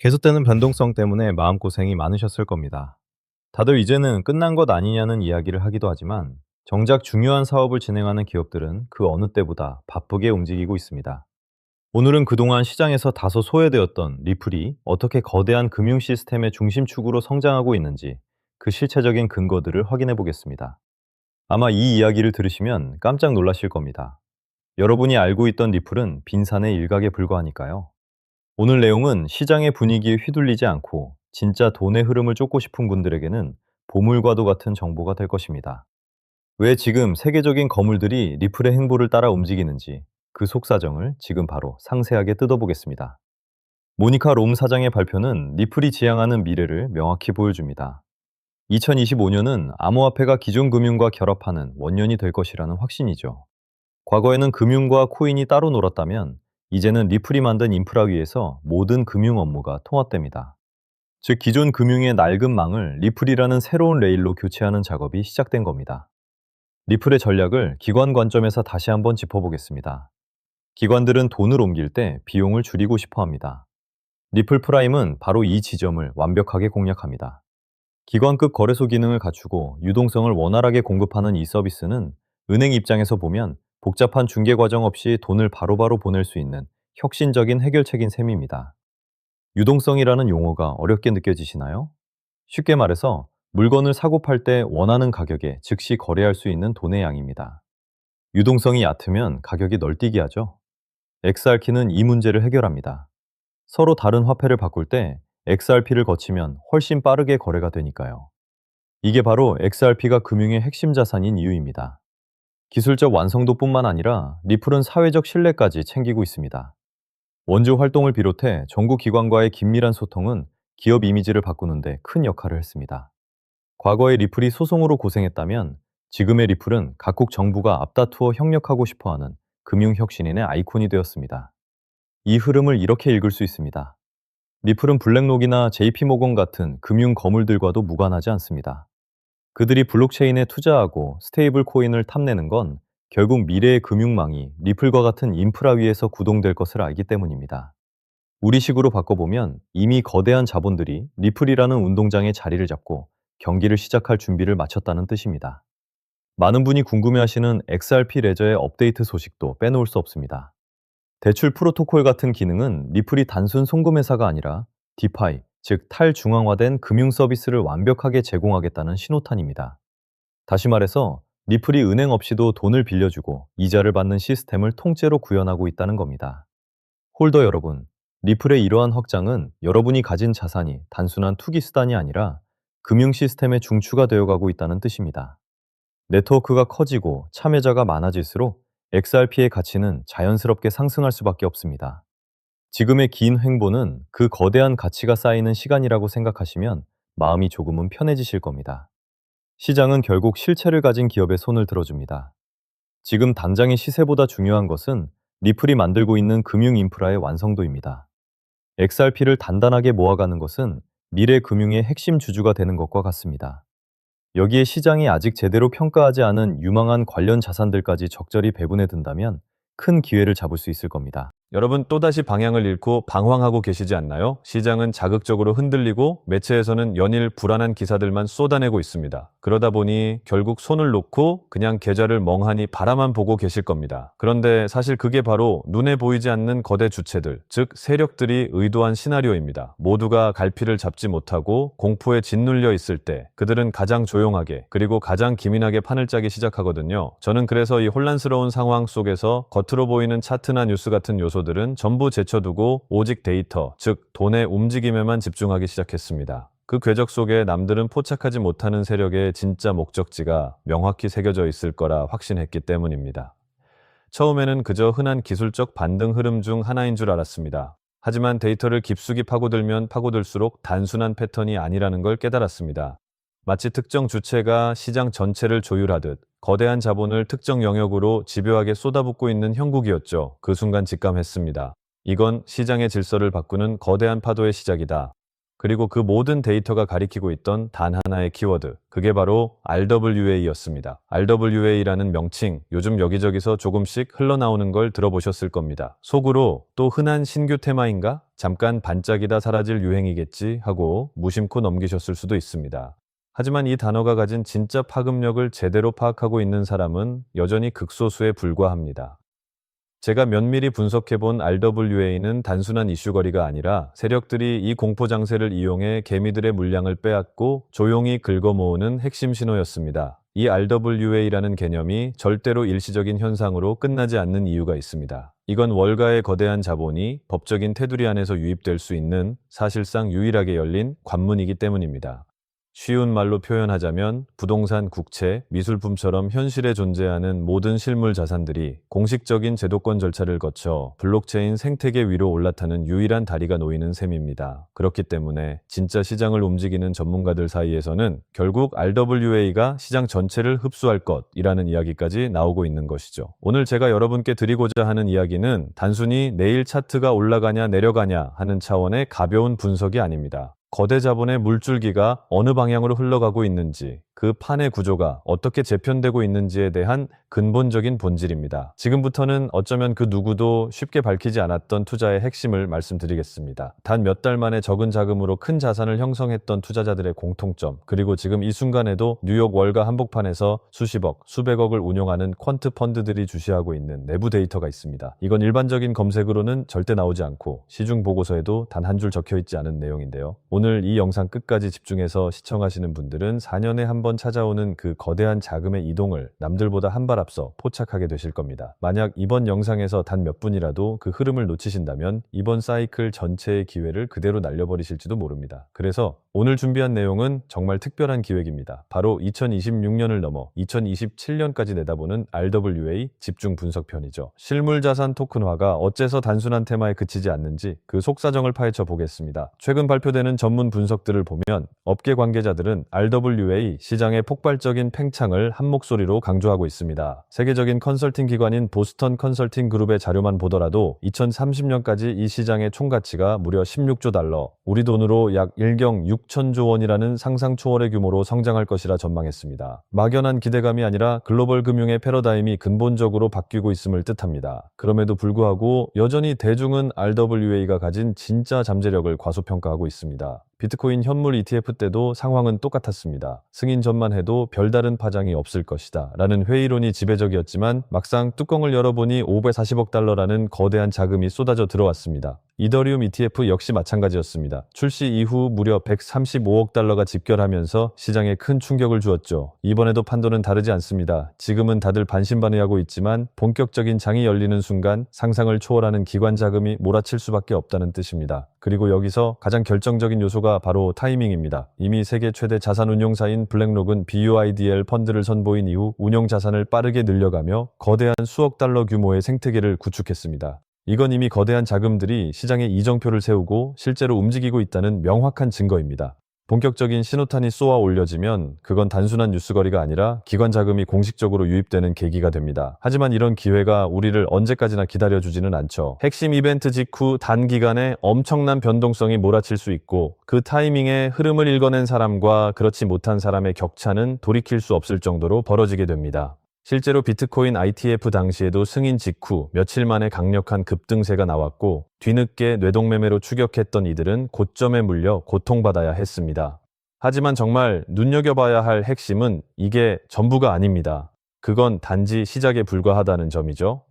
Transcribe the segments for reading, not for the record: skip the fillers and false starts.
계속되는 변동성 때문에 마음고생이 많으셨을 겁니다. 다들 이제는 끝난 것 아니냐는 이야기를 하기도 하지만 정작 중요한 사업을 진행하는 기업들은 그 어느 때보다 바쁘게 움직이고 있습니다. 오늘은 그동안 시장에서 다소 소외되었던 리플이 어떻게 거대한 금융 시스템의 중심축으로 성장하고 있는지 그 실체적인 근거들을 확인해 보겠습니다. 아마 이 이야기를 들으시면 깜짝 놀라실 겁니다. 여러분이 알고 있던 리플은 빈산의 일각에 불과하니까요. 오늘 내용은 시장의 분위기에 휘둘리지 않고 진짜 돈의 흐름을 쫓고 싶은 분들에게는 보물과도 같은 정보가 될 것입니다. 왜 지금 세계적인 거물들이 리플의 행보를 따라 움직이는지 그 속사정을 지금 바로 상세하게 뜯어보겠습니다. 모니카 롬 사장의 발표는 리플이 지향하는 미래를 명확히 보여줍니다. 2025년은 암호화폐가 기존 금융과 결합하는 원년이 될 것이라는 확신이죠. 과거에는 금융과 코인이 따로 놀았다면 이제는 리플이 만든 인프라 위에서 모든 금융 업무가 통합됩니다. 즉 기존 금융의 낡은 망을 리플이라는 새로운 레일로 교체하는 작업이 시작된 겁니다. 리플의 전략을 기관 관점에서 다시 한번 짚어보겠습니다. 기관들은 돈을 옮길 때 비용을 줄이고 싶어 합니다. 리플 프라임은 바로 이 지점을 완벽하게 공략합니다. 기관급 거래소 기능을 갖추고 유동성을 원활하게 공급하는 이 서비스는 은행 입장에서 보면 복잡한 중개 과정 없이 돈을 바로바로 보낼 수 있는 혁신적인 해결책인 셈입니다. 유동성이라는 용어가 어렵게 느껴지시나요? 쉽게 말해서 물건을 사고 팔 때 원하는 가격에 즉시 거래할 수 있는 돈의 양입니다. 유동성이 얕으면 가격이 널뛰기 하죠. XRP는 이 문제를 해결합니다. 서로 다른 화폐를 바꿀 때 XRP를 거치면 훨씬 빠르게 거래가 되니까요. 이게 바로 XRP가 금융의 핵심 자산인 이유입니다. 기술적 완성도뿐만 아니라 리플은 사회적 신뢰까지 챙기고 있습니다. 원조 활동을 비롯해 정부 기관과의 긴밀한 소통은 기업 이미지를 바꾸는데 큰 역할을 했습니다. 과거의 리플이 소송으로 고생했다면 지금의 리플은 각국 정부가 앞다투어 협력하고 싶어하는 금융혁신인의 아이콘이 되었습니다. 이 흐름을 이렇게 읽을 수 있습니다. 리플은 블랙록이나 JP모건 같은 금융 거물들과도 무관하지 않습니다. 그들이 블록체인에 투자하고 스테이블 코인을 탐내는 건 결국 미래의 금융망이 리플과 같은 인프라 위에서 구동될 것을 알기 때문입니다. 우리식으로 바꿔보면 이미 거대한 자본들이 리플이라는 운동장에 자리를 잡고 경기를 시작할 준비를 마쳤다는 뜻입니다. 많은 분이 궁금해하시는 XRP 레저의 업데이트 소식도 빼놓을 수 없습니다. 대출 프로토콜 같은 기능은 리플이 단순 송금 회사가 아니라 디파이, 즉 탈중앙화된 금융 서비스를 완벽하게 제공하겠다는 신호탄입니다. 다시 말해서 리플이 은행 없이도 돈을 빌려주고 이자를 받는 시스템을 통째로 구현하고 있다는 겁니다. 홀더 여러분, 리플의 이러한 확장은 여러분이 가진 자산이 단순한 투기 수단이 아니라 금융 시스템의 중추가 되어가고 있다는 뜻입니다. 네트워크가 커지고 참여자가 많아질수록 XRP의 가치는 자연스럽게 상승할 수밖에 없습니다. 지금의 긴 횡보는 그 거대한 가치가 쌓이는 시간이라고 생각하시면 마음이 조금은 편해지실 겁니다. 시장은 결국 실체를 가진 기업의 손을 들어줍니다. 지금 당장의 시세보다 중요한 것은 리플이 만들고 있는 금융 인프라의 완성도입니다. XRP를 단단하게 모아가는 것은 미래 금융의 핵심 주주가 되는 것과 같습니다. 여기에 시장이 아직 제대로 평가하지 않은 유망한 관련 자산들까지 적절히 배분해 둔다면 큰 기회를 잡을 수 있을 겁니다. 여러분 또다시 방향을 잃고 방황하고 계시지 않나요? 시장은 자극적으로 흔들리고 매체에서는 연일 불안한 기사들만 쏟아내고 있습니다. 그러다 보니 결국 손을 놓고 그냥 계좌를 멍하니 바라만 보고 계실 겁니다. 그런데 사실 그게 바로 눈에 보이지 않는 거대 주체들, 즉 세력들이 의도한 시나리오입니다. 모두가 갈피를 잡지 못하고 공포에 짓눌려 있을 때 그들은 가장 조용하게 그리고 가장 기민하게 판을 짜기 시작하거든요. 저는 그래서 이 혼란스러운 상황 속에서 겉으로 보이는 차트나 뉴스 같은 요소들은 전부 제쳐두고 오직 데이터, 즉 돈의 움직임에만 집중하기 시작했습니다. 그 궤적 속에 남들은 포착하지 못하는 세력의 진짜 목적지가 명확히 새겨져 있을 거라 확신했기 때문입니다. 처음에는 그저 흔한 기술적 반등 흐름 중 하나인 줄 알았습니다. 하지만 데이터를 깊숙이 파고들면 파고들수록 단순한 패턴이 아니라는 걸 깨달았습니다. 마치 특정 주체가 시장 전체를 조율하듯 거대한 자본을 특정 영역으로 집요하게 쏟아붓고 있는 형국이었죠. 그 순간 직감했습니다. 이건 시장의 질서를 바꾸는 거대한 파도의 시작이다. 그리고 그 모든 데이터가 가리키고 있던 단 하나의 키워드, 그게 바로 RWA였습니다. RWA라는 명칭, 요즘 여기저기서 조금씩 흘러나오는 걸 들어보셨을 겁니다. 속으로 또 흔한 신규 테마인가? 잠깐 반짝이다 사라질 유행이겠지 하고 무심코 넘기셨을 수도 있습니다. 하지만 이 단어가 가진 진짜 파급력을 제대로 파악하고 있는 사람은 여전히 극소수에 불과합니다. 제가 면밀히 분석해본 RWA는 단순한 이슈거리가 아니라 세력들이 이 공포 장세를 이용해 개미들의 물량을 빼앗고 조용히 긁어모으는 핵심 신호였습니다. 이 RWA라는 개념이 절대로 일시적인 현상으로 끝나지 않는 이유가 있습니다. 이건 월가의 거대한 자본이 법적인 테두리 안에서 유입될 수 있는 사실상 유일하게 열린 관문이기 때문입니다. 쉬운 말로 표현하자면 부동산, 국채, 미술품처럼 현실에 존재하는 모든 실물 자산들이 공식적인 제도권 절차를 거쳐 블록체인 생태계 위로 올라타는 유일한 다리가 놓이는 셈입니다. 그렇기 때문에 진짜 시장을 움직이는 전문가들 사이에서는 결국 RWA가 시장 전체를 흡수할 것이라는 이야기까지 나오고 있는 것이죠. 오늘 제가 여러분께 드리고자 하는 이야기는 단순히 내일 차트가 올라가냐 내려가냐 하는 차원의 가벼운 분석이 아닙니다. 거대 자본의 물줄기가 어느 방향으로 흘러가고 있는지, 그 판의 구조가 어떻게 재편되고 있는지에 대한 근본적인 본질입니다. 지금부터는 어쩌면 그 누구도 쉽게 밝히지 않았던 투자의 핵심을 말씀드리겠습니다. 단 몇 달 만에 적은 자금으로 큰 자산을 형성했던 투자자들의 공통점, 그리고 지금 이 순간에도 뉴욕 월가 한복판에서 수십억, 수백억을 운용하는 퀀트 펀드들이 주시하고 있는 내부 데이터가 있습니다. 이건 일반적인 검색으로는 절대 나오지 않고 시중 보고서에도 단 한 줄 적혀 있지 않은 내용인데요. 오늘 이 영상 끝까지 집중해서 시청하시는 분들은 4년에 한 번 찾아오는 그 거대한 자금의 이동을 남들보다 한 발 앞서 포착하게 되실 겁니다. 만약 이번 영상에서 단 몇 분이라도 그 흐름을 놓치신다면 이번 사이클 전체의 기회를 그대로 날려버리실지도 모릅니다. 그래서 오늘 준비한 내용은 정말 특별한 기획입니다. 바로 2026년을 넘어 2027년까지 내다보는 RWA 집중 분석편이죠. 실물자산 토큰화가 어째서 단순한 테마에 그치지 않는지 그 속사정을 파헤쳐 보겠습니다. 최근 발표되는 전문 분석들을 보면 업계 관계자들은 RWA 시장의 폭발적인 팽창을 한 목소리로 강조하고 있습니다. 세계적인 컨설팅 기관인 보스턴 컨설팅 그룹의 자료만 보더라도 2030년까지 이 시장의 총가치가 무려 16조 달러, 우리 돈으로 약 1경 6천조 원이라는 상상 초월의 규모로 성장할 것이라 전망했습니다. 막연한 기대감이 아니라 글로벌 금융의 패러다임이 근본적으로 바뀌고 있음을 뜻합니다. 그럼에도 불구하고 여전히 대중은 RWA가 가진 진짜 잠재력을 과소평가하고 있습니다. 비트코인 현물 ETF 때도 상황은 똑같았습니다. 승인 전만 해도 별다른 파장이 없을 것이다 라는 회의론이 지배적이었지만 막상 뚜껑을 열어보니 540억 달러라는 거대한 자금이 쏟아져 들어왔습니다. 이더리움 ETF 역시 마찬가지였습니다. 출시 이후 무려 135억 달러가 집결하면서 시장에 큰 충격을 주었죠. 이번에도 판도는 다르지 않습니다. 지금은 다들 반신반의하고 있지만 본격적인 장이 열리는 순간 상상을 초월하는 기관 자금이 몰아칠 수밖에 없다는 뜻입니다. 그리고 여기서 가장 결정적인 요소가 바로 타이밍입니다. 이미 세계 최대 자산운용사인 블랙록은 BUIDL 펀드를 선보인 이후 운용 자산을 빠르게 늘려가며 거대한 수억 달러 규모의 생태계를 구축했습니다. 이건 이미 거대한 자금들이 시장에 이정표를 세우고 실제로 움직이고 있다는 명확한 증거입니다. 본격적인 신호탄이 쏘아 올려지면 그건 단순한 뉴스거리가 아니라 기관 자금이 공식적으로 유입되는 계기가 됩니다. 하지만 이런 기회가 우리를 언제까지나 기다려주지는 않죠. 핵심 이벤트 직후 단기간에 엄청난 변동성이 몰아칠 수 있고 그 타이밍에 흐름을 읽어낸 사람과 그렇지 못한 사람의 격차는 돌이킬 수 없을 정도로 벌어지게 됩니다. 실제로 비트코인 ITF 당시에도 승인 직후 며칠 만에 강력한 급등세가 나왔고 뒤늦게 뇌동매매로 추격했던 이들은 고점에 물려 고통받아야 했습니다. 하지만 정말 눈여겨봐야 할 핵심은 이게 전부가 아닙니다. 그건 단지 시작에 불과하다는 점이죠.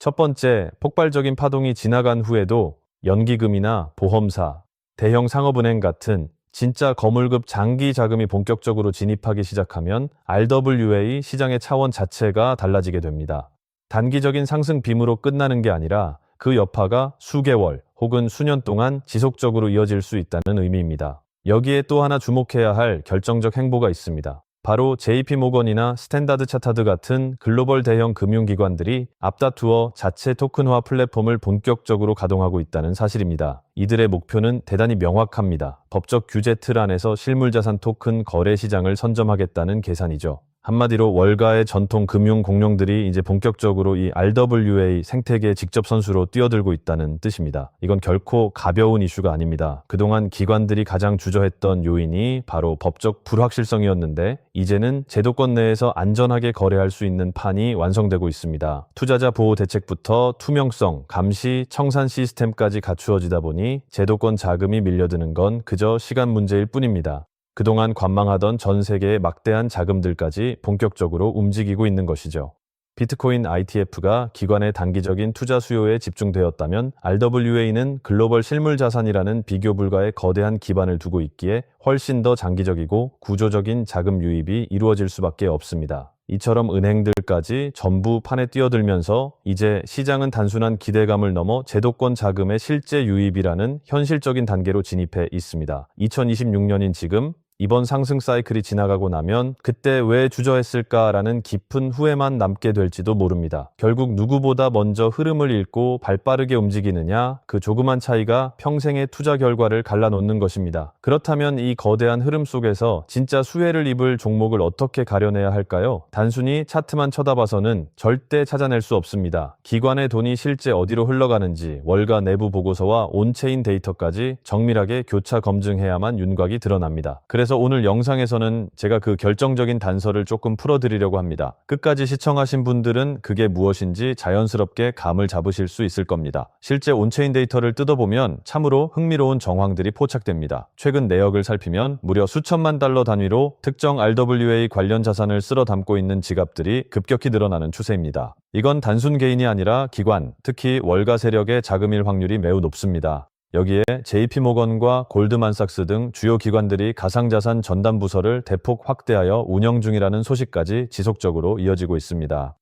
첫 번째, 폭발적인 파동이 지나간 후에도 연기금이나 보험사, 대형 상업은행 같은 진짜 거물급 장기 자금이 본격적으로 진입하기 시작하면 RWA 시장의 차원 자체가 달라지게 됩니다. 단기적인 상승 빔으로 끝나는 게 아니라 그 여파가 수개월 혹은 수년 동안 지속적으로 이어질 수 있다는 의미입니다. 여기에 또 하나 주목해야 할 결정적 행보가 있습니다. 바로 JP모건이나 스탠다드 차타드 같은 글로벌 대형 금융기관들이 앞다투어 자체 토큰화 플랫폼을 본격적으로 가동하고 있다는 사실입니다. 이들의 목표는 대단히 명확합니다. 법적 규제 틀 안에서 실물자산 토큰 거래 시장을 선점하겠다는 계산이죠. 한마디로 월가의 전통 금융 공룡들이 이제 본격적으로 이 RWA 생태계 직접 선수로 뛰어들고 있다는 뜻입니다. 이건 결코 가벼운 이슈가 아닙니다. 그동안 기관들이 가장 주저했던 요인이 바로 법적 불확실성이었는데 이제는 제도권 내에서 안전하게 거래할 수 있는 판이 완성되고 있습니다. 투자자 보호 대책부터 투명성, 감시, 청산 시스템까지 갖추어지다 보니 제도권 자금이 밀려드는 건 그저 시간 문제일 뿐입니다. 그동안 관망하던 전 세계의 막대한 자금들까지 본격적으로 움직이고 있는 것이죠. 비트코인 ITF가 기관의 단기적인 투자 수요에 집중되었다면 RWA는 글로벌 실물 자산이라는 비교 불가의 거대한 기반을 두고 있기에 훨씬 더 장기적이고 구조적인 자금 유입이 이루어질 수밖에 없습니다. 이처럼 은행들까지 전부 판에 뛰어들면서 이제 시장은 단순한 기대감을 넘어 제도권 자금의 실제 유입이라는 현실적인 단계로 진입해 있습니다. 2026년인 지금 이번 상승 사이클이 지나가고 나면 그때 왜 주저했을까라는 깊은 후회만 남게 될지도 모릅니다. 결국 누구보다 먼저 흐름을 읽고 발빠르게 움직이느냐, 그 조그만 차이가 평생의 투자 결과를 갈라놓는 것입니다. 그렇다면 이 거대한 흐름 속에서 진짜 수혜를 입을 종목을 어떻게 가려내야 할까요? 단순히 차트만 쳐다봐서는 절대 찾아낼 수 없습니다. 기관의 돈이 실제 어디로 흘러가는지 월가 내부 보고서와 온체인 데이터까지 정밀하게 교차 검증해야만 윤곽이 드러납니다. 그래서 오늘 영상에서는 제가 그 결정적인 단서를 조금 풀어드리려고 합니다. 끝까지 시청하신 분들은 그게 무엇인지 자연스럽게 감을 잡으실 수 있을 겁니다. 실제 온체인 데이터를 뜯어보면 참으로 흥미로운 정황들이 포착됩니다. 최근 내역을 살피면 무려 수천만 달러 단위로 특정 RWA 관련 자산을 쓸어 담고 있는 지갑들이 급격히 늘어나는 추세입니다. 이건 단순 개인이 아니라 기관, 특히 월가 세력의 자금일 확률이 매우 높습니다. 여기에 JP모건과 골드만삭스 등 주요 기관들이 가상자산 전담 부서를 대폭 확대하여 운영 중이라는 소식까지 지속적으로 이어지고 있습니다.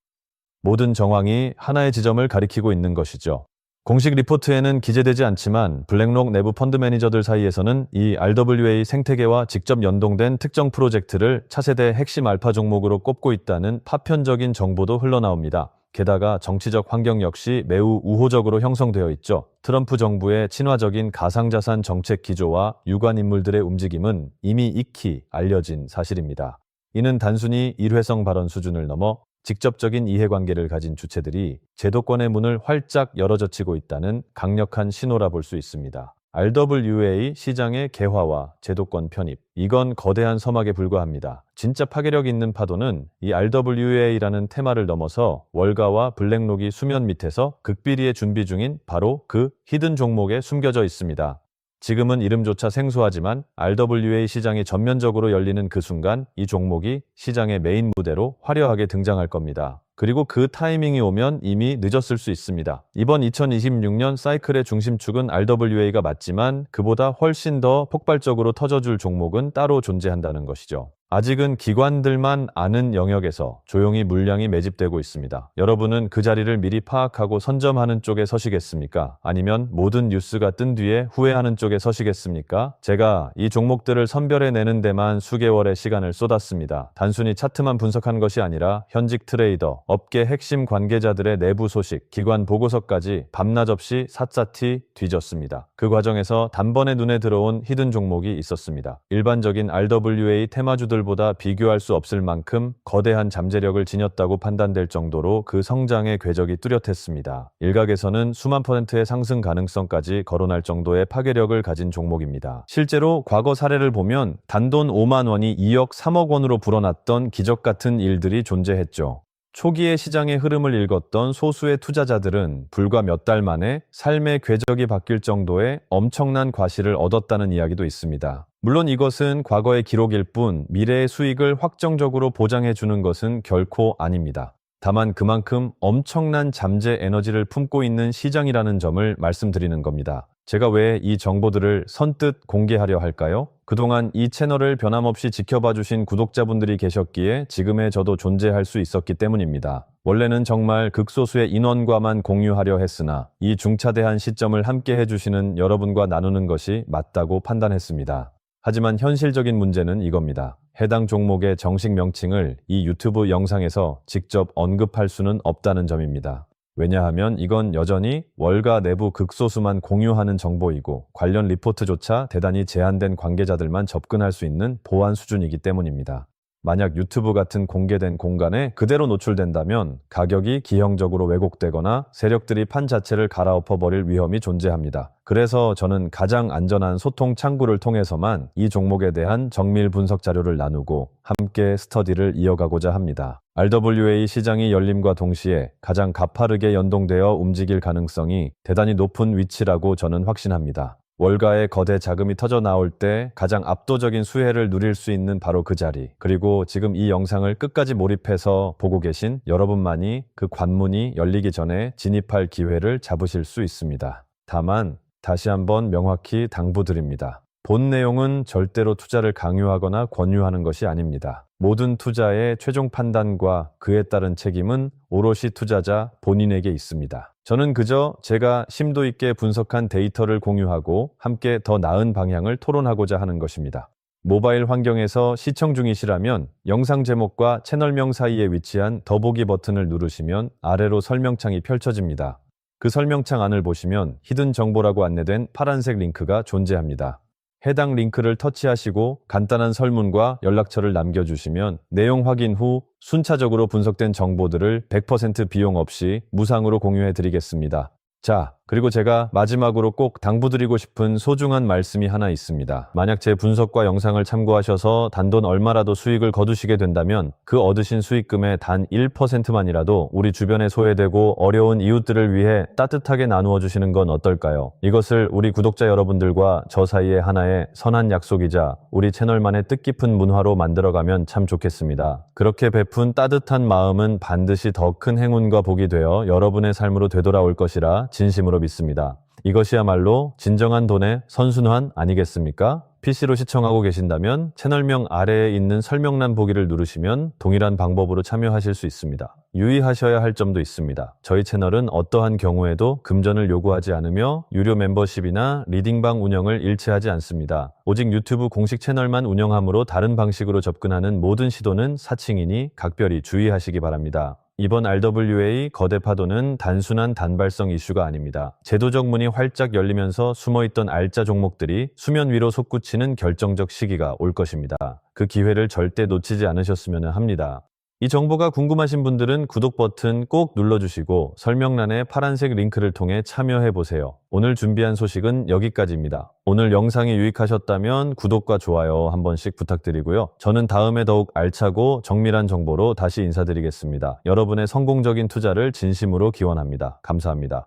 모든 정황이 하나의 지점을 가리키고 있는 것이죠. 공식 리포트에는 기재되지 않지만 블랙록 내부 펀드 매니저들 사이에서는 이 RWA 생태계와 직접 연동된 특정 프로젝트를 차세대 핵심 알파 종목으로 꼽고 있다는 파편적인 정보도 흘러나옵니다. 게다가 정치적 환경 역시 매우 우호적으로 형성되어 있죠. 트럼프 정부의 친화적인 가상자산 정책 기조와 유관 인물들의 움직임은 이미 익히 알려진 사실입니다. 이는 단순히 일회성 발언 수준을 넘어 직접적인 이해관계를 가진 주체들이 제도권의 문을 활짝 열어젖히고 있다는 강력한 신호라 볼 수 있습니다. RWA 시장의 개화와 제도권 편입, 이건 거대한 서막에 불과합니다. 진짜 파괴력 있는 파도는 이 RWA라는 테마를 넘어서 월가와 블랙록이 수면 밑에서 극비리에 준비 중인 바로 그 히든 종목에 숨겨져 있습니다. 지금은 이름조차 생소하지만 RWA 시장이 전면적으로 열리는 그 순간 이 종목이 시장의 메인 무대로 화려하게 등장할 겁니다. 그리고 그 타이밍이 오면 이미 늦었을 수 있습니다. 이번 2026년 사이클의 중심축은 RWA가 맞지만 그보다 훨씬 더 폭발적으로 터져줄 종목은 따로 존재한다는 것이죠. 아직은 기관들만 아는 영역에서 조용히 물량이 매집되고 있습니다. 여러분은 그 자리를 미리 파악하고 선점하는 쪽에 서시겠습니까? 아니면 모든 뉴스가 뜬 뒤에 후회하는 쪽에 서시겠습니까? 제가 이 종목들을 선별해내는 데만 수개월의 시간을 쏟았습니다. 단순히 차트만 분석한 것이 아니라 현직 트레이더, 업계 핵심 관계자들의 내부 소식, 기관 보고서까지 밤낮 없이 샅샅이 뒤졌습니다. 그 과정에서 단번에 눈에 들어온 히든 종목이 있었습니다. 일반적인 RWA 테마주들 보다 비교할 수 없을 만큼 거대한 잠재력을 지녔다고 판단될 정도로 그 성장의 궤적이 뚜렷했습니다. 일각에서는 수만 %의 상승 가능성까지 거론할 정도의 파괴력을 가진 종목입니다. 실제로 과거 사례를 보면 단돈 5만 원이 2억 3억 원으로 불어났던 기적 같은 일들이 존재했죠. 초기의 시장의 흐름을 읽었던 소수의 투자자들은 불과 몇 달 만에 삶의 궤적이 바뀔 정도의 엄청난 과실을 얻었다는 이야기도 있습니다. 물론 이것은 과거의 기록일 뿐 미래의 수익을 확정적으로 보장해 주는 것은 결코 아닙니다. 다만 그만큼 엄청난 잠재 에너지를 품고 있는 시장이라는 점을 말씀드리는 겁니다. 제가 왜 이 정보들을 선뜻 공개하려 할까요? 그동안 이 채널을 변함없이 지켜봐 주신 구독자분들이 계셨기에 지금의 저도 존재할 수 있었기 때문입니다. 원래는 정말 극소수의 인원과만 공유하려 했으나 이 중차대한 시점을 함께 해주시는 여러분과 나누는 것이 맞다고 판단했습니다. 하지만 현실적인 문제는 이겁니다. 해당 종목의 정식 명칭을 이 유튜브 영상에서 직접 언급할 수는 없다는 점입니다. 왜냐하면 이건 여전히 월가 내부 극소수만 공유하는 정보이고 관련 리포트조차 대단히 제한된 관계자들만 접근할 수 있는 보안 수준이기 때문입니다. 만약 유튜브 같은 공개된 공간에 그대로 노출된다면 가격이 기형적으로 왜곡되거나 세력들이 판 자체를 갈아엎어버릴 위험이 존재합니다. 그래서 저는 가장 안전한 소통 창구를 통해서만 이 종목에 대한 정밀 분석 자료를 나누고 함께 스터디를 이어가고자 합니다. RWA 시장이 열림과 동시에 가장 가파르게 연동되어 움직일 가능성이 대단히 높은 위치라고 저는 확신합니다. 월가의 거대 자금이 터져 나올 때 가장 압도적인 수혜를 누릴 수 있는 바로 그 자리, 그리고 지금 이 영상을 끝까지 몰입해서 보고 계신 여러분만이 그 관문이 열리기 전에 진입할 기회를 잡으실 수 있습니다. 다만 다시 한번 명확히 당부드립니다. 본 내용은 절대로 투자를 강요하거나 권유하는 것이 아닙니다. 모든 투자의 최종 판단과 그에 따른 책임은 오롯이 투자자 본인에게 있습니다. 저는 그저 제가 심도 있게 분석한 데이터를 공유하고 함께 더 나은 방향을 토론하고자 하는 것입니다. 모바일 환경에서 시청 중이시라면 영상 제목과 채널명 사이에 위치한 더보기 버튼을 누르시면 아래로 설명창이 펼쳐집니다. 그 설명창 안을 보시면 히든 정보라고 안내된 파란색 링크가 존재합니다. 해당 링크를 터치하시고 간단한 설문과 연락처를 남겨주시면 내용 확인 후 순차적으로 분석된 정보들을 100% 비용 없이 무상으로 공유해 드리겠습니다. 자, 그리고 제가 마지막으로 꼭 당부드리고 싶은 소중한 말씀이 하나 있습니다. 만약 제 분석과 영상을 참고하셔서 단돈 얼마라도 수익을 거두시게 된다면 그 얻으신 수익금의 단 1%만이라도 우리 주변에 소외되고 어려운 이웃들을 위해 따뜻하게 나누어 주시는 건 어떨까요? 이것을 우리 구독자 여러분들과 저 사이의 하나의 선한 약속이자 우리 채널만의 뜻깊은 문화로 만들어가면 참 좋겠습니다. 그렇게 베푼 따뜻한 마음은 반드시 더 큰 행운과 복이 되어 여러분의 삶으로 되돌아올 것이라 진심으로 믿습니다. 이것이야말로 진정한 돈의 선순환 아니겠습니까? PC로 시청하고 계신다면 채널명 아래에 있는 설명란 보기를 누르시면 동일한 방법으로 참여하실 수 있습니다. 유의하셔야 할 점도 있습니다. 저희 채널은 어떠한 경우에도 금전을 요구하지 않으며 유료 멤버십이나 리딩방 운영을 일치하지 않습니다. 오직 유튜브 공식 채널만 운영하므로 다른 방식으로 접근하는 모든 시도는 사칭이니 각별히 주의하시기 바랍니다. 이번 RWA 거대 파도는 단순한 단발성 이슈가 아닙니다. 제도적 문이 활짝 열리면서 숨어있던 알짜 종목들이 수면 위로 솟구치는 결정적 시기가 올 것입니다. 그 기회를 절대 놓치지 않으셨으면 합니다. 이 정보가 궁금하신 분들은 구독 버튼 꼭 눌러주시고 설명란의 파란색 링크를 통해 참여해보세요. 오늘 준비한 소식은 여기까지입니다. 오늘 영상이 유익하셨다면 구독과 좋아요 한 번씩 부탁드리고요. 저는 다음에 더욱 알차고 정밀한 정보로 다시 인사드리겠습니다. 여러분의 성공적인 투자를 진심으로 기원합니다. 감사합니다.